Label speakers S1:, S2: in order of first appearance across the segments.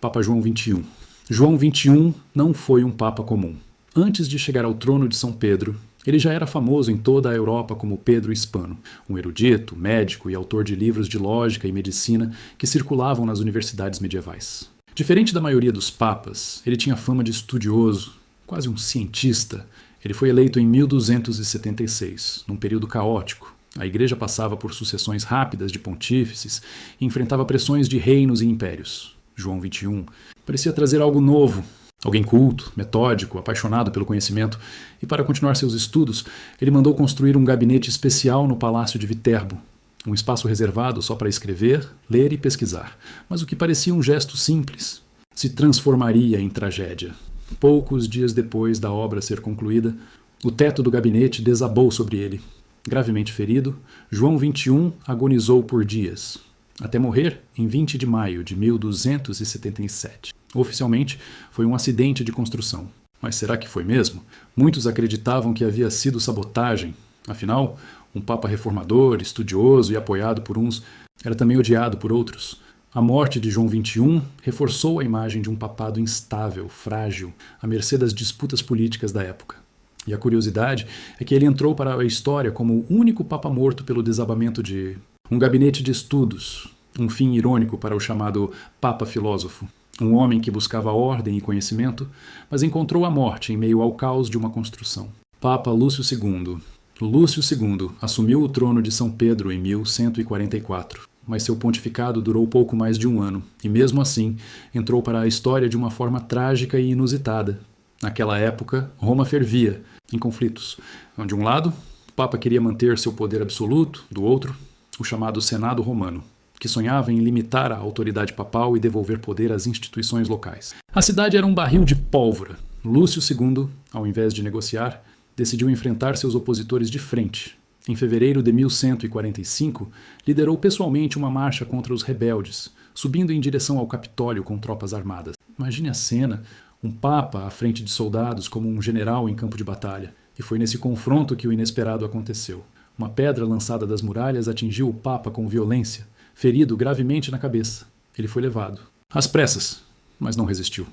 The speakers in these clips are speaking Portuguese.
S1: Papa João XXI. João XXI não foi um papa comum. Antes de chegar ao trono de São Pedro, ele já era famoso em toda a Europa como Pedro Hispano, um erudito, médico e autor de livros de lógica e medicina que circulavam nas universidades medievais. Diferente da maioria dos papas, ele tinha fama de estudioso, quase um cientista. Ele foi eleito em 1276, num período caótico. A igreja passava por sucessões rápidas de pontífices e enfrentava pressões de reinos e impérios. João XXI parecia trazer algo novo, alguém culto, metódico, apaixonado pelo conhecimento, e para continuar seus estudos, ele mandou construir um gabinete especial no Palácio de Viterbo, um espaço reservado só para escrever, ler e pesquisar. Mas o que parecia um gesto simples se transformaria em tragédia. Poucos dias depois da obra ser concluída, o teto do gabinete desabou sobre ele. Gravemente ferido, João XXI agonizou por dias, até morrer em 20 de maio de 1277. Oficialmente, foi um acidente de construção. Mas será que foi mesmo? Muitos acreditavam que havia sido sabotagem. Afinal, um papa reformador, estudioso e apoiado por uns, era também odiado por outros. A morte de João XXI reforçou a imagem de um papado instável, frágil, à mercê das disputas políticas da época. E a curiosidade é que ele entrou para a história como o único papa morto pelo desabamento de um gabinete de estudos, um fim irônico para o chamado Papa Filósofo. Um homem que buscava ordem e conhecimento, mas encontrou a morte em meio ao caos de uma construção. Papa Lúcio II. Lúcio II assumiu o trono de São Pedro em 1144, mas seu pontificado durou pouco mais de um ano, e mesmo assim entrou para a história de uma forma trágica e inusitada. Naquela época, Roma fervia, em conflitos. De um lado, o Papa queria manter seu poder absoluto, do outro, o chamado Senado Romano, que sonhava em limitar a autoridade papal e devolver poder às instituições locais. A cidade era um barril de pólvora. Lúcio II, ao invés de negociar, decidiu enfrentar seus opositores de frente. Em fevereiro de 1145, liderou pessoalmente uma marcha contra os rebeldes, subindo em direção ao Capitólio com tropas armadas. Imagine a cena, um papa à frente de soldados como um general em campo de batalha. E foi nesse confronto que o inesperado aconteceu. Uma pedra lançada das muralhas atingiu o papa com violência, ferido gravemente na cabeça. Ele foi levado. Às pressas, mas não resistiu.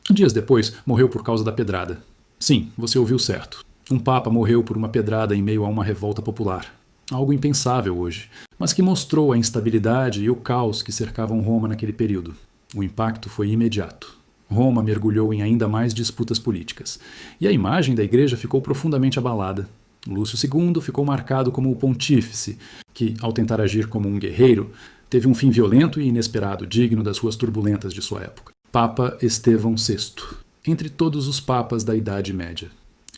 S1: Dias depois, morreu por causa da pedrada. Sim, você ouviu certo. Um papa morreu por uma pedrada em meio a uma revolta popular. Algo impensável hoje, mas que mostrou a instabilidade e o caos que cercavam Roma naquele período. O impacto foi imediato. Roma mergulhou em ainda mais disputas políticas. E a imagem da igreja ficou profundamente abalada. Lúcio II ficou marcado como o pontífice, que, ao tentar agir como um guerreiro, teve um fim violento e inesperado, digno das ruas turbulentas de sua época. Papa Estevão VI. Entre todos os papas da Idade Média,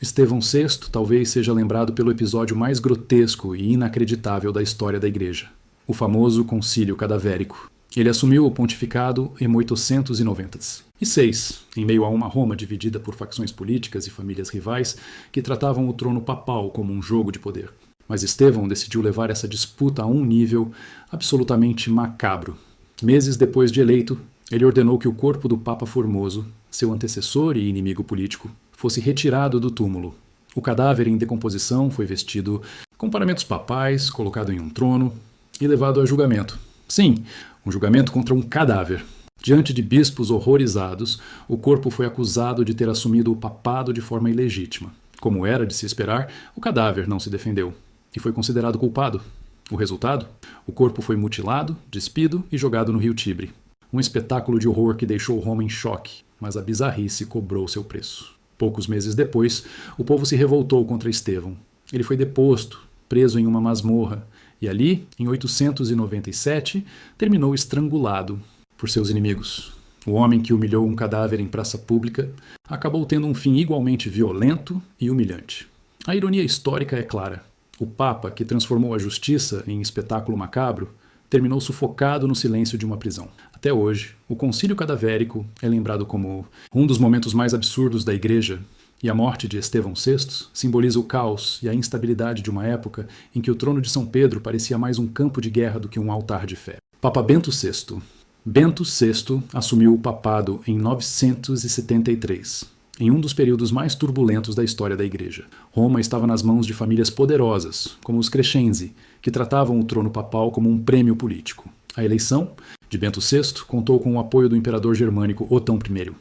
S1: Estevão VI talvez seja lembrado pelo episódio mais grotesco e inacreditável da história da Igreja, o famoso Concílio Cadavérico. Ele assumiu o pontificado em 896, em meio a uma Roma dividida por facções políticas e famílias rivais que tratavam o trono papal como um jogo de poder. Mas Estevão decidiu levar essa disputa a um nível absolutamente macabro. Meses depois de eleito, ele ordenou que o corpo do Papa Formoso, seu antecessor e inimigo político, fosse retirado do túmulo. O cadáver em decomposição foi vestido com paramentos papais, colocado em um trono e levado a julgamento. Sim, um julgamento contra um cadáver. Diante de bispos horrorizados, o corpo foi acusado de ter assumido o papado de forma ilegítima. Como era de se esperar, o cadáver não se defendeu e foi considerado culpado. O resultado? O corpo foi mutilado, despido e jogado no rio Tibre. Um espetáculo de horror que deixou Roma em choque, mas a bizarrice cobrou seu preço. Poucos meses depois, o povo se revoltou contra Estevão. Ele foi deposto, preso em uma masmorra, e ali, em 897, terminou estrangulado por seus inimigos. O homem que humilhou um cadáver em praça pública acabou tendo um fim igualmente violento e humilhante. A ironia histórica é clara. O Papa, que transformou a justiça em espetáculo macabro, terminou sufocado no silêncio de uma prisão. Até hoje, o Concílio Cadavérico é lembrado como um dos momentos mais absurdos da Igreja, e a morte de Estevão VI simboliza o caos e a instabilidade de uma época em que o trono de São Pedro parecia mais um campo de guerra do que um altar de fé. Papa Bento VI. Bento VI assumiu o papado em 973, em um dos períodos mais turbulentos da história da Igreja. Roma estava nas mãos de famílias poderosas, como os Crescenzi, que tratavam o trono papal como um prêmio político. A eleição de Bento VI contou com o apoio do imperador germânico Otão I.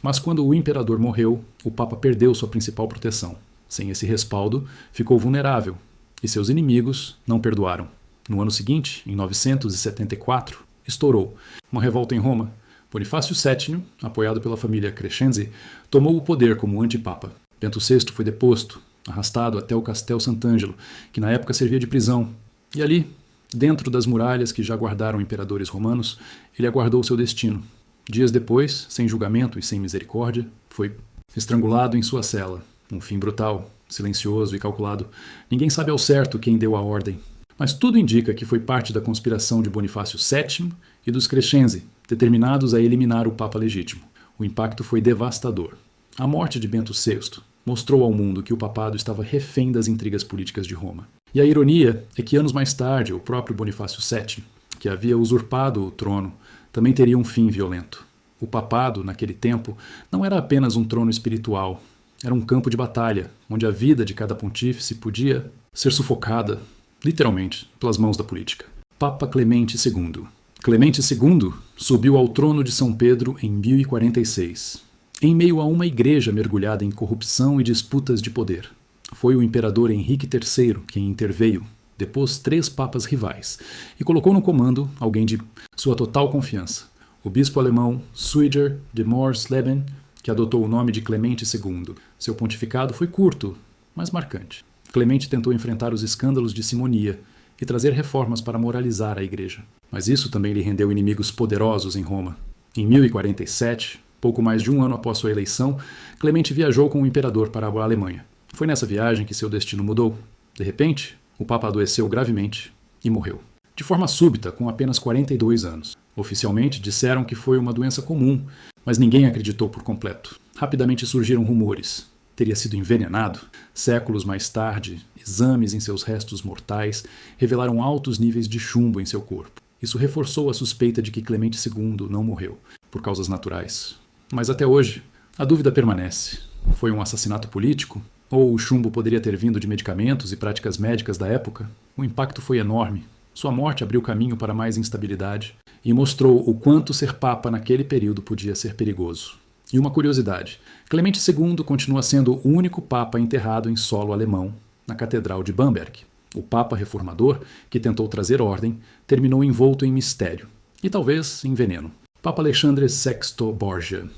S1: Mas quando o imperador morreu, o Papa perdeu sua principal proteção. Sem esse respaldo, ficou vulnerável, e seus inimigos não perdoaram. No ano seguinte, em 974, estourou uma revolta em Roma. Bonifácio VII, apoiado pela família Crescenzi, tomou o poder como antipapa. Bento VI foi deposto, arrastado até o Castel Sant'Angelo, que na época servia de prisão. E ali, dentro das muralhas que já guardaram imperadores romanos, ele aguardou seu destino. Dias depois, sem julgamento e sem misericórdia, foi estrangulado em sua cela. Um fim brutal, silencioso e calculado. Ninguém sabe ao certo quem deu a ordem. Mas tudo indica que foi parte da conspiração de Bonifácio VII e dos Crescenzi, determinados a eliminar o Papa legítimo. O impacto foi devastador. A morte de Bento VI mostrou ao mundo que o papado estava refém das intrigas políticas de Roma. E a ironia é que anos mais tarde, o próprio Bonifácio VII, que havia usurpado o trono, também teria um fim violento. O papado, naquele tempo, não era apenas um trono espiritual, era um campo de batalha, onde a vida de cada pontífice podia ser sufocada, literalmente, pelas mãos da política. Papa Clemente II. Clemente II subiu ao trono de São Pedro em 1046, em meio a uma igreja mergulhada em corrupção e disputas de poder. Foi o imperador Henrique III quem interveio, depôs 3 papas rivais e colocou no comando alguém de sua total confiança, o bispo alemão Suiger de Morsleben, que adotou o nome de Clemente II. Seu pontificado foi curto, mas marcante. Clemente tentou enfrentar os escândalos de simonia e trazer reformas para moralizar a igreja. Mas isso também lhe rendeu inimigos poderosos em Roma. Em 1047, pouco mais de um ano após sua eleição, Clemente viajou com o imperador para a Alemanha. Foi nessa viagem que seu destino mudou. De repente, o Papa adoeceu gravemente e morreu. De forma súbita, com apenas 42 anos. Oficialmente disseram que foi uma doença comum, mas ninguém acreditou por completo. Rapidamente surgiram rumores. Teria sido envenenado? Séculos mais tarde, exames em seus restos mortais revelaram altos níveis de chumbo em seu corpo. Isso reforçou a suspeita de que Clemente II não morreu, por causas naturais. Mas até hoje, a dúvida permanece. Foi um assassinato político? Ou o chumbo poderia ter vindo de medicamentos e práticas médicas da época? O impacto foi enorme. Sua morte abriu caminho para mais instabilidade e mostrou o quanto ser papa naquele período podia ser perigoso. E uma curiosidade, Clemente II continua sendo o único papa enterrado em solo alemão, na Catedral de Bamberg. O papa reformador, que tentou trazer ordem, terminou envolto em mistério, e talvez em veneno. Papa Alexandre VI Borgia.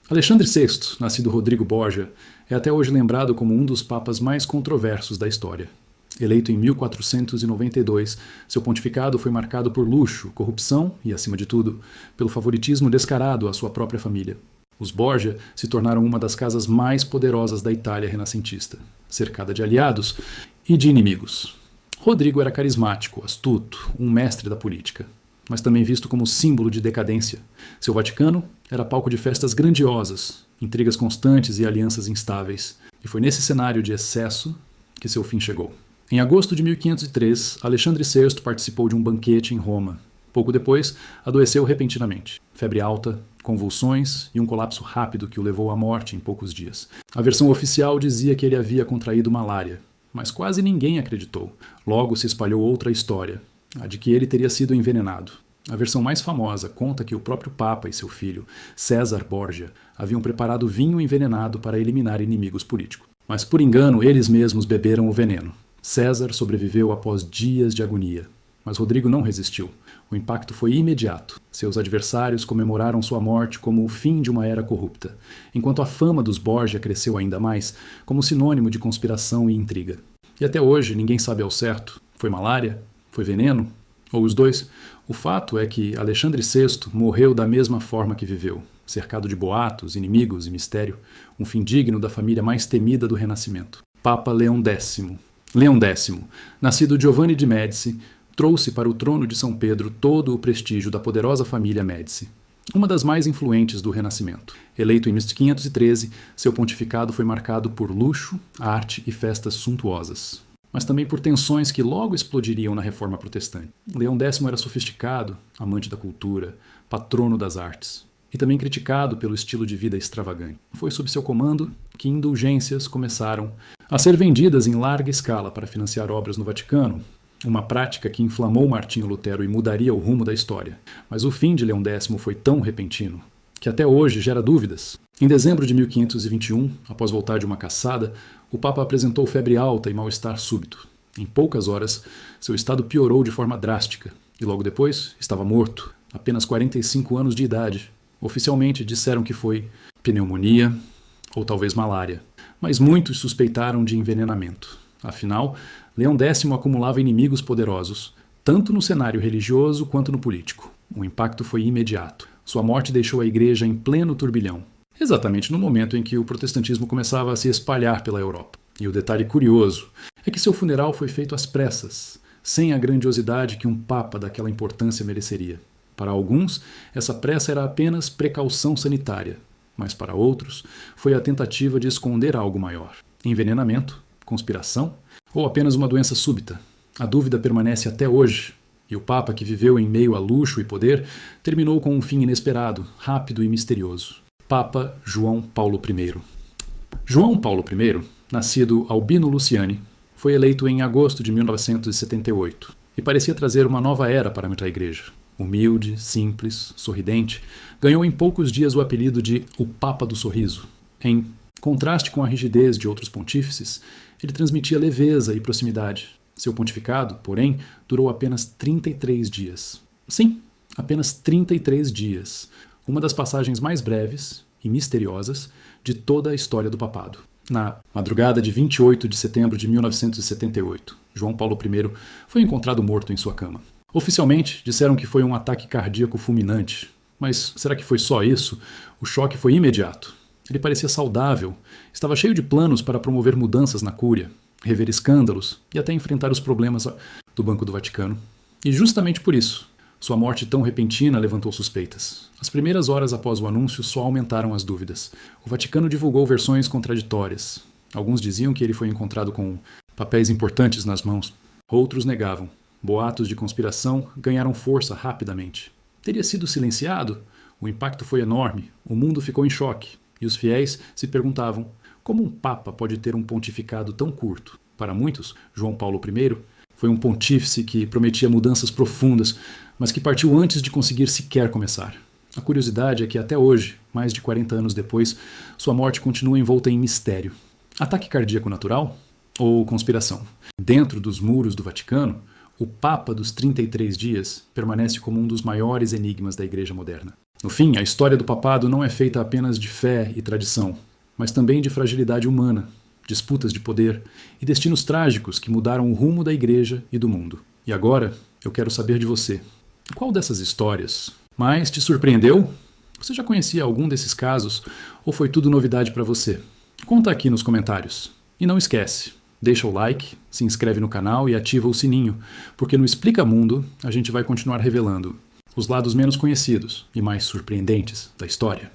S1: Alexandre VI, nascido Rodrigo Borgia, é até hoje lembrado como um dos papas mais controversos da história. Eleito em 1492, seu pontificado foi marcado por luxo, corrupção e, acima de tudo, pelo favoritismo descarado à sua própria família. Os Borgia se tornaram uma das casas mais poderosas da Itália renascentista, cercada de aliados e de inimigos. Rodrigo era carismático, astuto, um mestre da política, mas também visto como símbolo de decadência. Seu Vaticano era palco de festas grandiosas, intrigas constantes e alianças instáveis. E foi nesse cenário de excesso que seu fim chegou. Em agosto de 1503, Alexandre VI participou de um banquete em Roma. Pouco depois, adoeceu repentinamente. Febre alta, convulsões e um colapso rápido que o levou à morte em poucos dias. A versão oficial dizia que ele havia contraído malária, mas quase ninguém acreditou. Logo se espalhou outra história, a de que ele teria sido envenenado. A versão mais famosa conta que o próprio Papa e seu filho, César Borgia, haviam preparado vinho envenenado para eliminar inimigos políticos. Mas por engano, eles mesmos beberam o veneno. César sobreviveu após dias de agonia, mas Rodrigo não resistiu. O impacto foi imediato. Seus adversários comemoraram sua morte como o fim de uma era corrupta, enquanto a fama dos Borgia cresceu ainda mais como sinônimo de conspiração e intriga. E até hoje ninguém sabe ao certo. Foi malária? Foi veneno? Ou os dois? O fato é que Alexandre VI morreu da mesma forma que viveu, cercado de boatos, inimigos e mistério, um fim digno da família mais temida do Renascimento. Papa Leão X. Leão X, nascido Giovanni de Médici, trouxe para o trono de São Pedro todo o prestígio da poderosa família Médici, uma das mais influentes do Renascimento. Eleito em 1513, seu pontificado foi marcado por luxo, arte e festas suntuosas, mas também por tensões que logo explodiriam na Reforma Protestante. Leão X era sofisticado, amante da cultura, patrono das artes, e também criticado pelo estilo de vida extravagante. Foi sob seu comando que indulgências começaram a ser vendidas em larga escala para financiar obras no Vaticano, uma prática que inflamou Martinho Lutero e mudaria o rumo da história. Mas o fim de Leão X foi tão repentino que até hoje gera dúvidas. Em dezembro de 1521, após voltar de uma caçada, o Papa apresentou febre alta e mal-estar súbito. Em poucas horas, seu estado piorou de forma drástica e logo depois estava morto, apenas 45 anos de idade. Oficialmente disseram que foi pneumonia ou talvez malária, mas muitos suspeitaram de envenenamento. Afinal, Leão X acumulava inimigos poderosos, tanto no cenário religioso quanto no político. O impacto foi imediato. Sua morte deixou a igreja em pleno turbilhão, exatamente no momento em que o protestantismo começava a se espalhar pela Europa. E o detalhe curioso é que seu funeral foi feito às pressas, sem a grandiosidade que um papa daquela importância mereceria. Para alguns, essa pressa era apenas precaução sanitária, mas para outros, foi a tentativa de esconder algo maior. Envenenamento, conspiração ou apenas uma doença súbita? A dúvida permanece até hoje. E o Papa, que viveu em meio a luxo e poder, terminou com um fim inesperado, rápido e misterioso. Papa João Paulo I. João Paulo I, nascido Albino Luciani, foi eleito em agosto de 1978 e parecia trazer uma nova era para a Igreja. Humilde, simples, sorridente, ganhou em poucos dias o apelido de o Papa do Sorriso. Em contraste com a rigidez de outros pontífices, ele transmitia leveza e proximidade. Seu pontificado, porém, durou apenas 33 dias. Sim, apenas 33 dias. Uma das passagens mais breves e misteriosas de toda a história do papado. Na madrugada de 28 de setembro de 1978, João Paulo I foi encontrado morto em sua cama. Oficialmente, disseram que foi um ataque cardíaco fulminante. Mas será que foi só isso? O choque foi imediato. Ele parecia saudável, estava cheio de planos para promover mudanças na Cúria, rever escândalos e até enfrentar os problemas do Banco do Vaticano. E justamente por isso, sua morte tão repentina levantou suspeitas. As primeiras horas após o anúncio só aumentaram as dúvidas. O Vaticano divulgou versões contraditórias. Alguns diziam que ele foi encontrado com papéis importantes nas mãos. Outros negavam. Boatos de conspiração ganharam força rapidamente. Teria sido silenciado? O impacto foi enorme. O mundo ficou em choque. E os fiéis se perguntavam: como um papa pode ter um pontificado tão curto? Para muitos, João Paulo I foi um pontífice que prometia mudanças profundas, mas que partiu antes de conseguir sequer começar. A curiosidade é que até hoje, mais de 40 anos depois, sua morte continua envolta em mistério. Ataque cardíaco natural? Ou conspiração? Dentro dos muros do Vaticano, o Papa dos 33 dias permanece como um dos maiores enigmas da Igreja moderna. No fim, a história do papado não é feita apenas de fé e tradição, mas também de fragilidade humana, disputas de poder e destinos trágicos que mudaram o rumo da Igreja e do mundo. E agora, eu quero saber de você. Qual dessas histórias mais te surpreendeu? Você já conhecia algum desses casos ou foi tudo novidade para você? Conta aqui nos comentários. E não esquece, deixa o like, se inscreve no canal e ativa o sininho, porque no Explica Mundo a gente vai continuar revelando os lados menos conhecidos e mais surpreendentes da história.